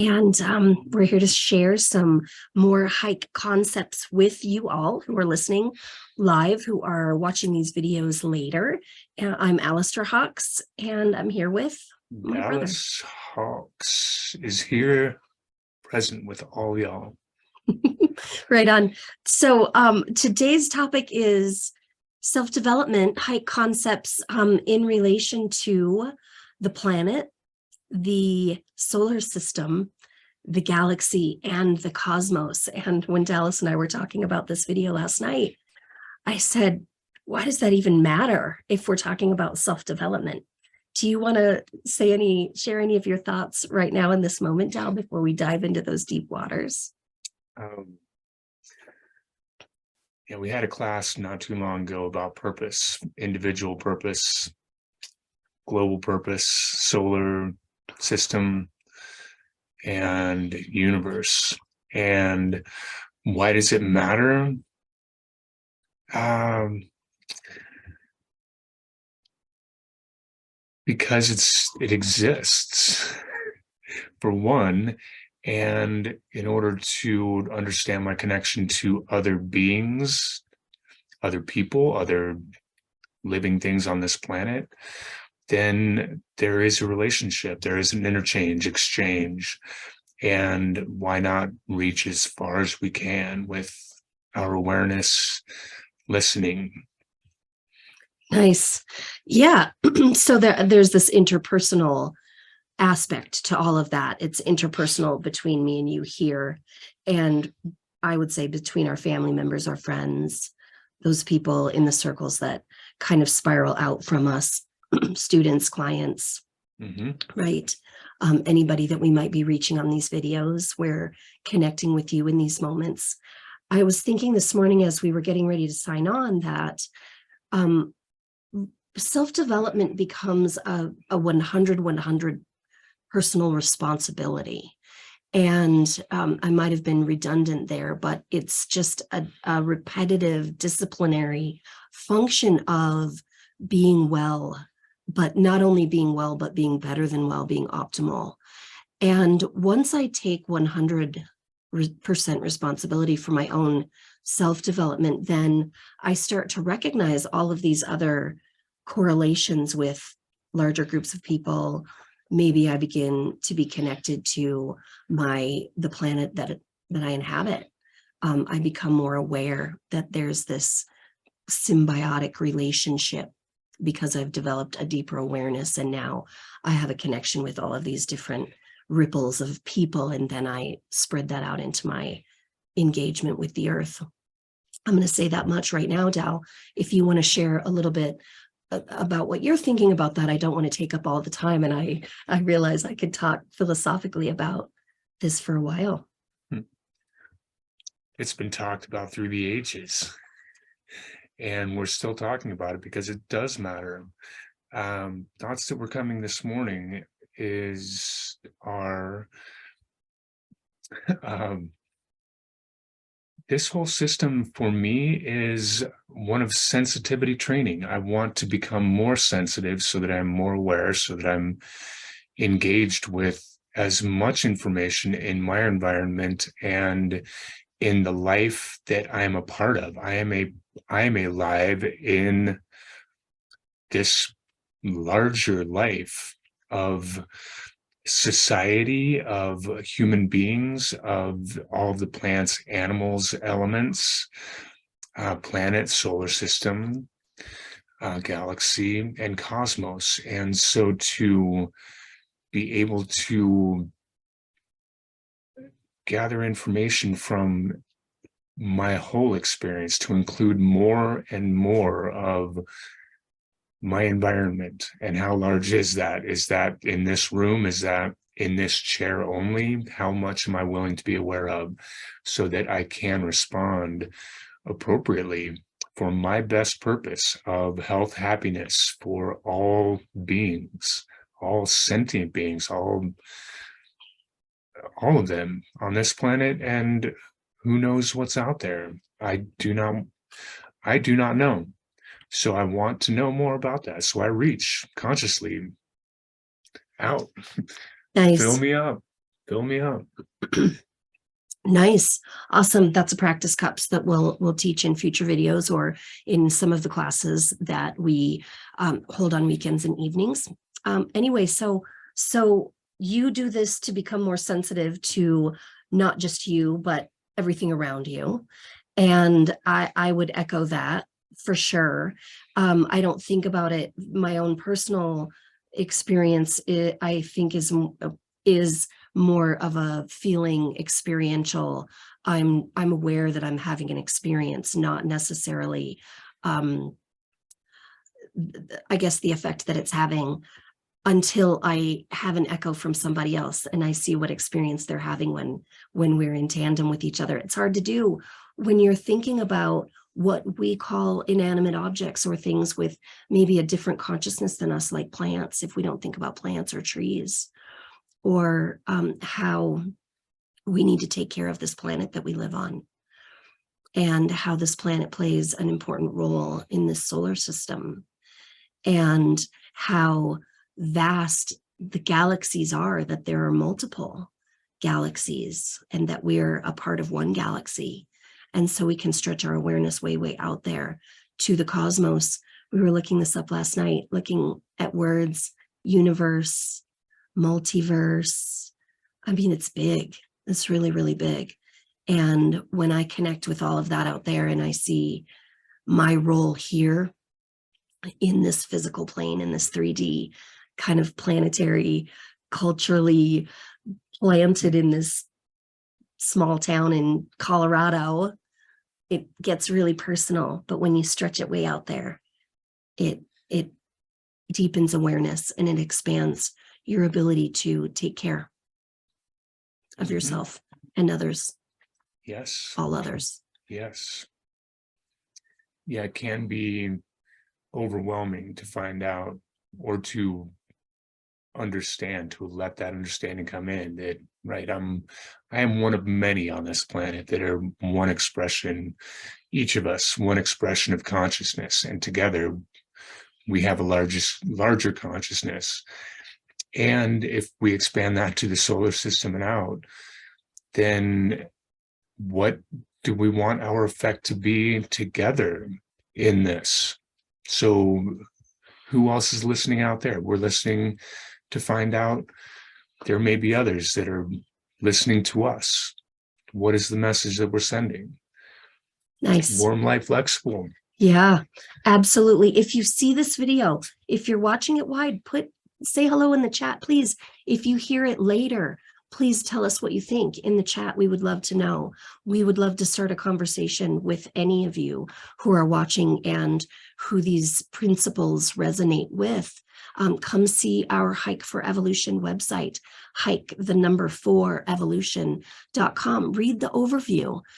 And we're here to share some more hike concepts with you all who are listening live, who are watching these videos later. I'm Alistair Hawkes, and I'm here with my brother. Alice Hawkes is here, present with all y'all. Right on. So today's topic is self-development hike concepts in relation to the planet, the solar system, the galaxy, and the cosmos. And when Dallas and I were talking about this video last night, I said, why does that even matter if we're talking about self-development? Do you want to share any of your thoughts right now in this moment, Dal, before we dive into those deep waters? Yeah, we had a class not too long ago about purpose, individual purpose, global purpose, solar system, and universe. And why does it matter? Because it exists, for one, and in order to understand my connection to other beings, other people, other living things on this planet, then there is a relationship, there is an exchange, and why not reach as far as we can with our awareness, listening. Nice. Yeah. So there's this interpersonal aspect to all of that. It's interpersonal between me and you here. And I would say between our family members, our friends, those people in the circles that kind of spiral out from us, students, clients, right? Anybody that we might be reaching on these videos, we're connecting with you in these moments. I was thinking this morning as we were getting ready to sign on that self-development becomes a 100 personal responsibility. And I might have been redundant there, but it's just a repetitive disciplinary function of being well, but not only being well, but being better than well, being optimal. And once I take 100% responsibility for my own self-development, then I start to recognize all of these other correlations with larger groups of people. Maybe I begin to be connected to the planet that I inhabit. I become more aware that there's this symbiotic relationship because I've developed a deeper awareness, and now I have a connection with all of these different ripples of people, and then I spread that out into my engagement with the earth. I'm going to say that much right now, Dal. If you want to share a little bit about what you're thinking about that, I don't want to take up all the time, and I realize I could talk philosophically about this for a while. It's been talked about through the ages, and we're still talking about it because it does matter. Thoughts that were coming this morning are this whole system for me is one of sensitivity training. I want to become more sensitive so that I'm more aware, so that I'm engaged with as much information in my environment and in the life that I am a part of. I am alive in this larger life of society, of human beings, of all the plants, animals, elements, planet, solar system, galaxy, and cosmos. And so to be able to gather information from my whole experience, to include more and more of my environment. And how large is that? Is that in this room? Is that in this chair only? How much am I willing to be aware of so that I can respond appropriately for my best purpose of health, happiness for all beings, all sentient beings, all of them on this planet, and who knows what's out there? I do not know. So I want to know more about that. So I reach consciously out. Nice. Fill me up. Fill me up. Nice. Awesome. That's a practice cups that we'll teach in future videos or in some of the classes that we hold on weekends and evenings. Anyway, so you do this to become more sensitive to not just you, but everything around you. And I would echo that for sure. I don't think about it. My own personal experience, I think is more of a feeling experiential. I'm aware that I'm having an experience, not necessarily, I guess, the effect that it's having, until I have an echo from somebody else and I see what experience they're having when we're in tandem with each other. It's hard to do when you're thinking about what we call inanimate objects or things with maybe a different consciousness than us, like plants, if we don't think about plants or trees, or how we need to take care of this planet that we live on, and how this planet plays an important role in this solar system, and how vast the galaxies are, that there are multiple galaxies and that we're a part of one galaxy. And so we can stretch our awareness way, way out there to the cosmos. We were looking this up last night, looking at words, universe, multiverse. I mean, it's big. It's really, really big. And when I connect with all of that out there and I see my role here in this physical plane, in this 3D kind of planetary, culturally planted in this small town in Colorado, it gets really personal. But when you stretch it way out there, it deepens awareness and it expands your ability to take care of yourself and others. Yes. All others. Yes. Yeah, it can be overwhelming to find out, or to understand, to let that understanding come in, that, right, I am one of many on this planet that are one expression, each of us one expression of consciousness, and together we have a larger consciousness. And if we expand that to the solar system and out, then what do we want our effect to be together in this? So who else is listening out there? We're listening to find out. There may be others that are listening to us. What is the message that we're sending? Nice. Warm, light, flexible. Yeah, absolutely. If you see this video, if you're watching it wide, say hello in the chat, please. If you hear it later, please tell us what you think in the chat. We would love to know. We would love to start a conversation with any of you who are watching and who these principles resonate with. Come see our Hike for Evolution website, hike4evolution.com. Read the overview.